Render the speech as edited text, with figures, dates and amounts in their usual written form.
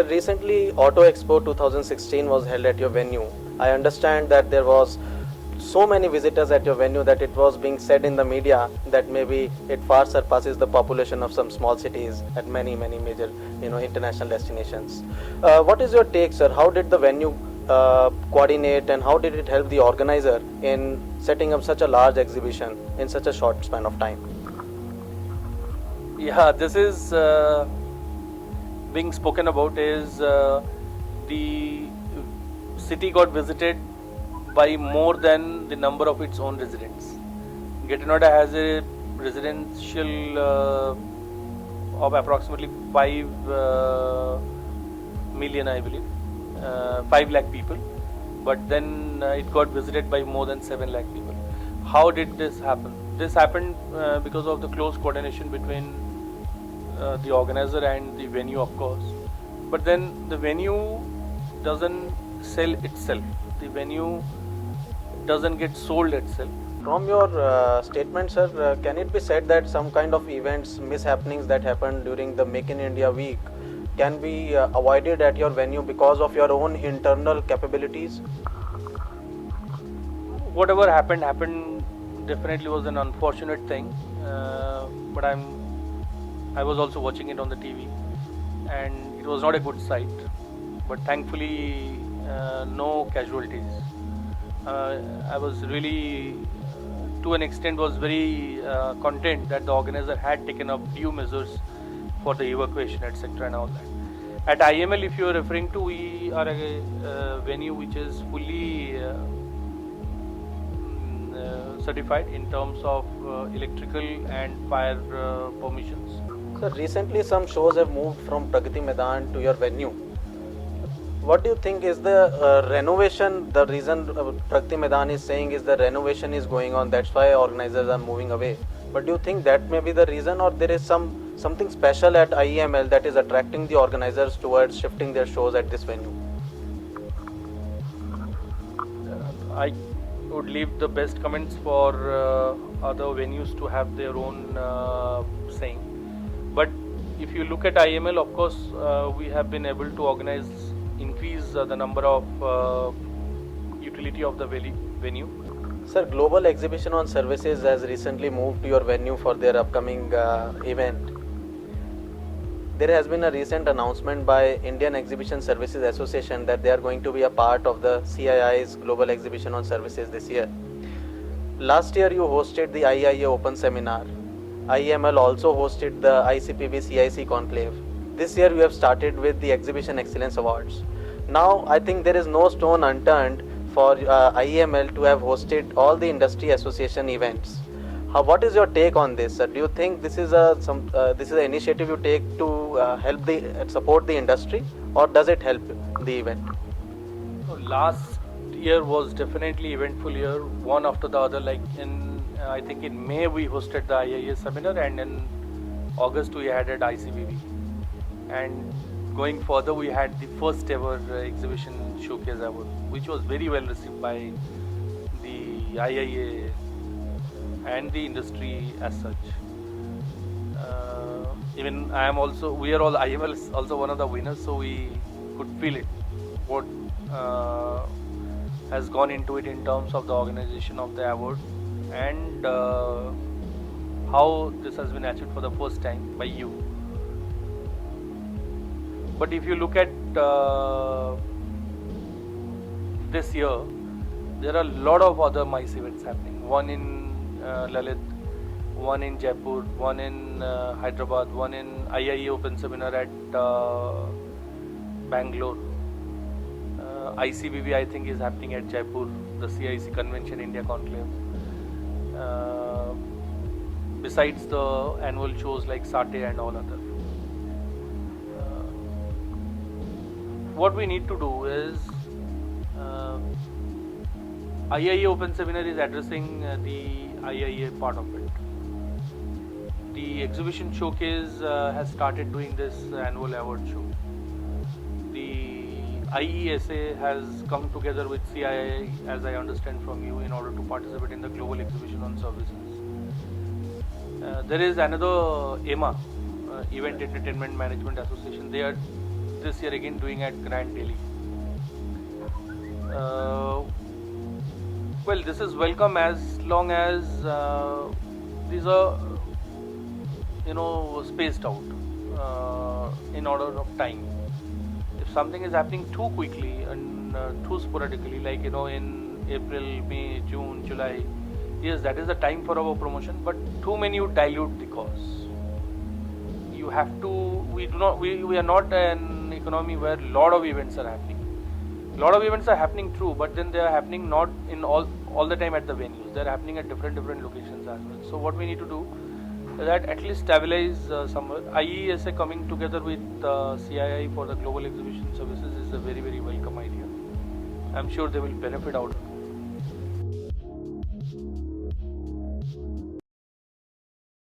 recently Auto Expo 2016 was held at your venue. I understand that there was so many visitors at your venue that it was being said in the media that maybe it far surpasses the population of some small cities at many major international destinations. What is your take, sir? How did the venue coordinate, and how did it help the organizer in setting up such a large exhibition in such a short span of time? Yeah, this is being spoken about is the city got visited by more than the number of its own residents. Greater Noida has a residential of approximately 5 million, I believe, 5 lakh people, but then it got visited by more than 7 lakh people. How did this happen? This happened because of the close coordination between the organizer and the venue, of course. But then the venue doesn't sell itself. The venue doesn't get sold itself. From your statement, sir, can it be said that some kind of events, mishappenings that happened during the Make in India week can be avoided at your venue because of your own internal capabilities? Whatever happened definitely was an unfortunate thing, but I was also watching it on the TV, and it was not a good sight, but thankfully no casualties. I was really to an extent was very content that the organizer had taken up due measures for the evacuation, etc. and all that. At IML, if you are referring to, we are a venue which is fully certified in terms of electrical and fire permissions. Sir, recently some shows have moved from Pragati Maidan to your venue. What do you think is the renovation? The reason Pragati Maidan is saying is the renovation is going on. That's why organizers are moving away. But do you think that may be the reason, or there is something special at IEML that is attracting the organizers towards shifting their shows at this venue? I would leave the best comments for other venues to have their own saying. But if you look at IML, of course, we have been able to increase the number of utility of the venue. Sir, Global Exhibition on Services has recently moved to your venue for their upcoming event. There has been a recent announcement by Indian Exhibition Services Association that they are going to be a part of the CII's Global Exhibition on Services this year. Last year you hosted the IIA Open Seminar. IEML also hosted the ICPB CIC Conclave. This year you have started with the Exhibition Excellence Awards. Now I think there is no stone unturned for IEML to have hosted all the industry association events. What is your take on this, sir? Do you think this is an initiative you take to help support the industry, or does it help the event? Last year was definitely eventful year, one after the other. Like I think in May we hosted the IIA seminar, and in August we had at ICBB. And going further, we had the first ever exhibition showcase award, which was very well received by the IIA and the industry as such. Even we are all, IML is also one of the winners, so we could feel it, what has gone into it in terms of the organization of the award, and how this has been achieved for the first time by you. But if you look at this year, there are a lot of other MICE events happening. One in Lalit, one in Jaipur, one in Hyderabad, one in IIA Open Seminar at Bangalore. ICBB I think is happening at Jaipur, the CIC Convention India Conclave. Besides the annual shows like SATE and all other. What we need to do is IIA Open Seminar is addressing the IIA part of it. The exhibition showcase has started doing this annual award show. The IESA has come together with CII, as I understand from you, in order to participate in the Global Exhibition on Services. There is another EMA, Event Entertainment Management Association. this year again doing at Grand Delhi. Well, this is welcome as long as these are, spaced out in order of time. If something is happening too quickly and too sporadically, like in April, May, June, July, yes, that is the time for our promotion. But too many would dilute the cause. You have to. We are not an economy where a lot of events are happening. A lot of events are happening, true, but then they are happening not in all the time at the venues. They are happening at different locations as well. So what we need to do is that at least stabilize somewhere. IESA coming together with CII for the global exhibition services is a very, very welcome idea. I'm sure they will benefit out of it.